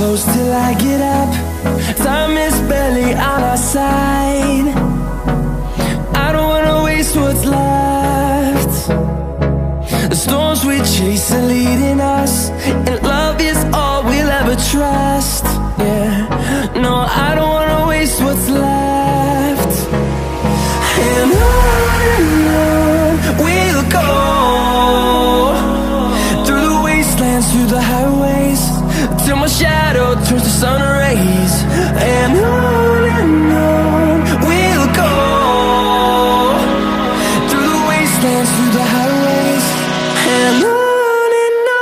close till I get up. Time is barely on our side. I don't wanna waste what's left. The storms we chase are leading us, and love is all we'll ever trust. Yeah, no, I don't wanna waste what's left. And on we'll go, through the wastelands, through the highways, till my shadow turns to sun rays. And on we'll go, through the wastelands, through the highways, and on we'll go.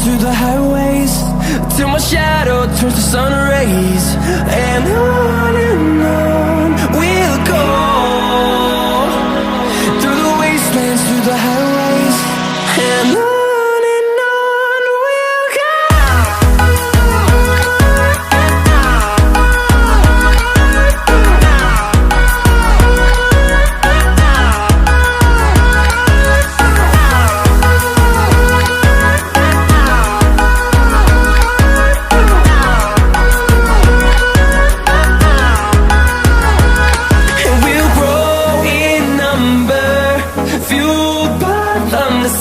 Through the highways, till my shadow turns to sun rays. And on we'll go, through the wastelands, through the highways, and on we'll go.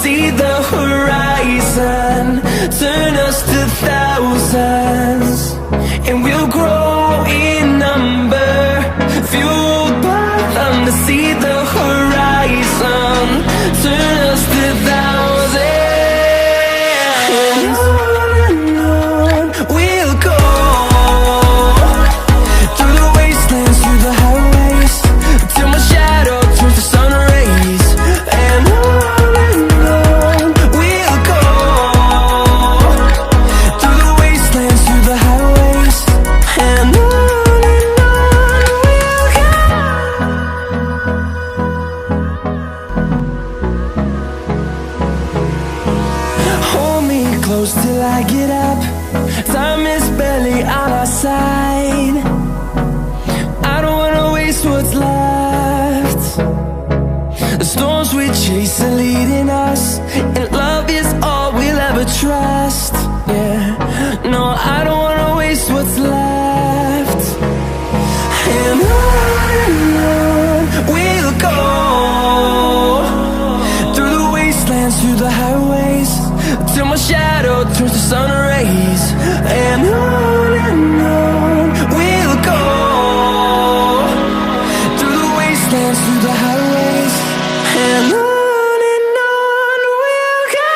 See the horizon, turn us to thousands, and we'll grow in number, fueled by them to see the horizon, turn us to thousands. And on we'll go, through the wastelands, through the highways, till my shadow turns to sun rays. And close till I get up. Time is barely on our side. I don't wanna waste what's left. The storms we chase are leading us, and love is all we'll ever trust. Yeah, no, I don't wanna waste what's left. And on we'll go, through the wastelands, through the highways, till my shadow turns to sun rays. And on we'll go, through the wastelands, through the highways, and on we'll go.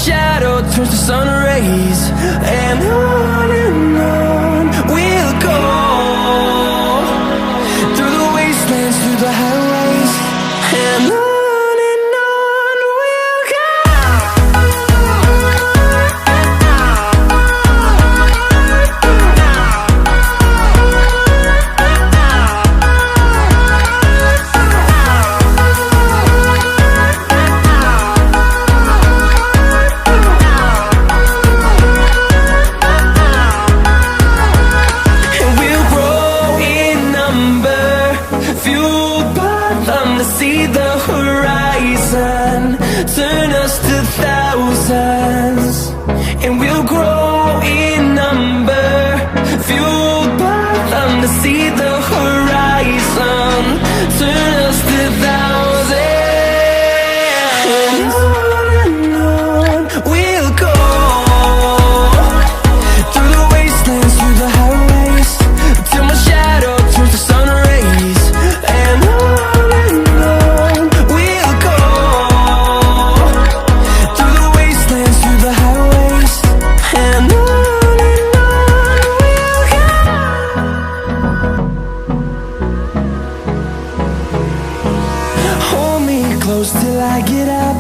shadow turns to sun rays, and on we'll go, through the wastelands, through the highways. I get up.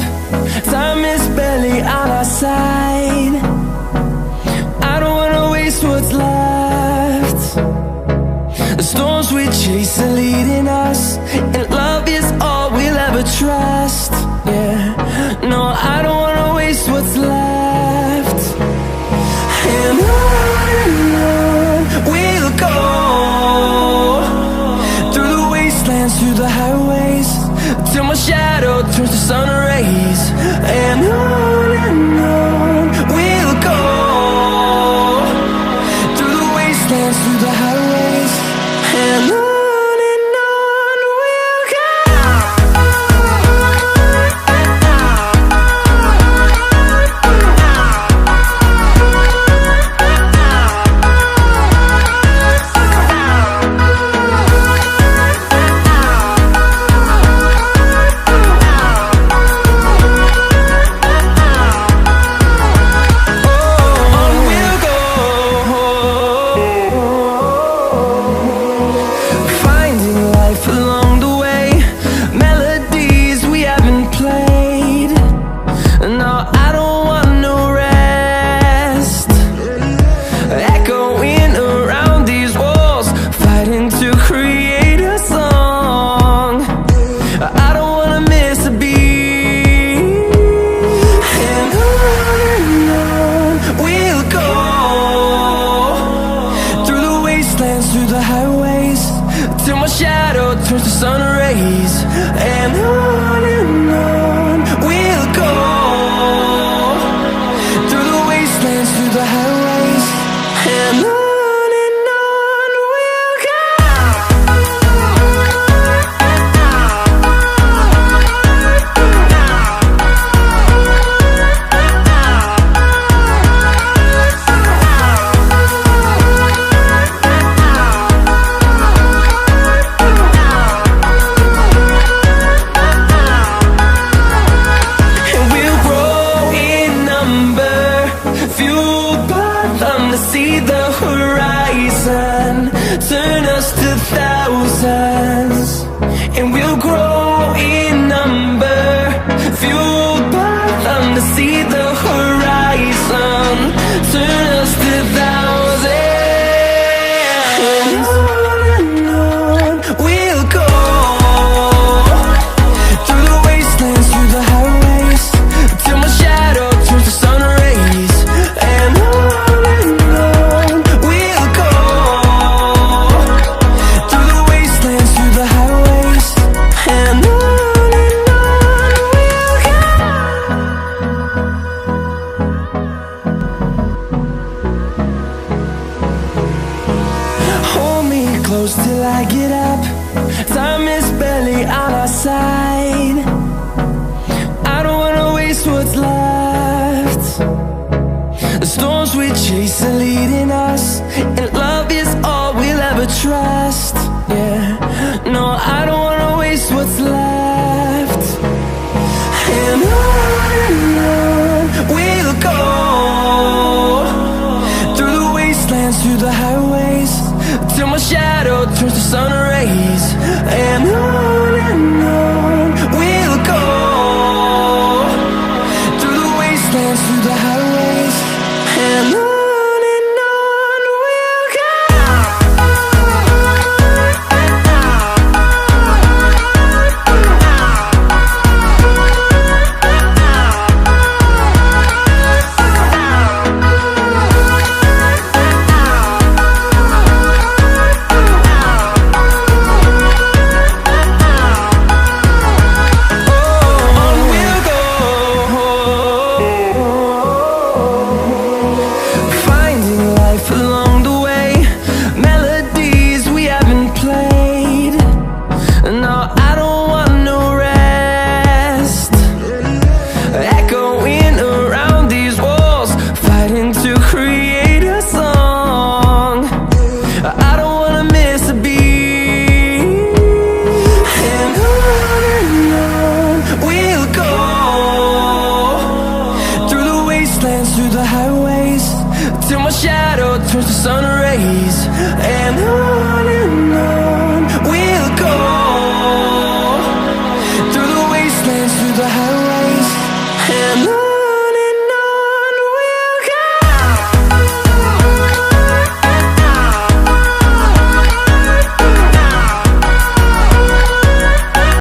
Time is barely on our side. I don't wanna waste what's left. The storms we chase are leading us, and love is all we'll ever trust. Yeah, no, I don't wanna waste what's left. And on we'll go, through the wastelands, through the highways, till my shadow turns to sun rays. And on we'll go, through the wastelands, through the highways, and on we'll go. Through the highways, till my shadow turns to sun rays. And on we'll go, through the wastelands, through the highways, and on we'll go. See the horizon, turn us to thousands, and we'll grow in number, fueled by them. To see the horizon, turn us to thousands, and on we'll go, through the wastelands, through the highways, till my shadow turns to sun rays. And close till I get up. Time is barely on our side. I don't wanna waste what's left. The storms we chase are leading us, and love is all we'll ever trust. Yeah, no, I don't wanna waste what's left. And on we'll go, through the wastelands, through the highways, till my shadow turns to sun rays. And on we'll go, through the wastelands, through the highways, and on we'll go. Till my shadow turns to sun rays. And on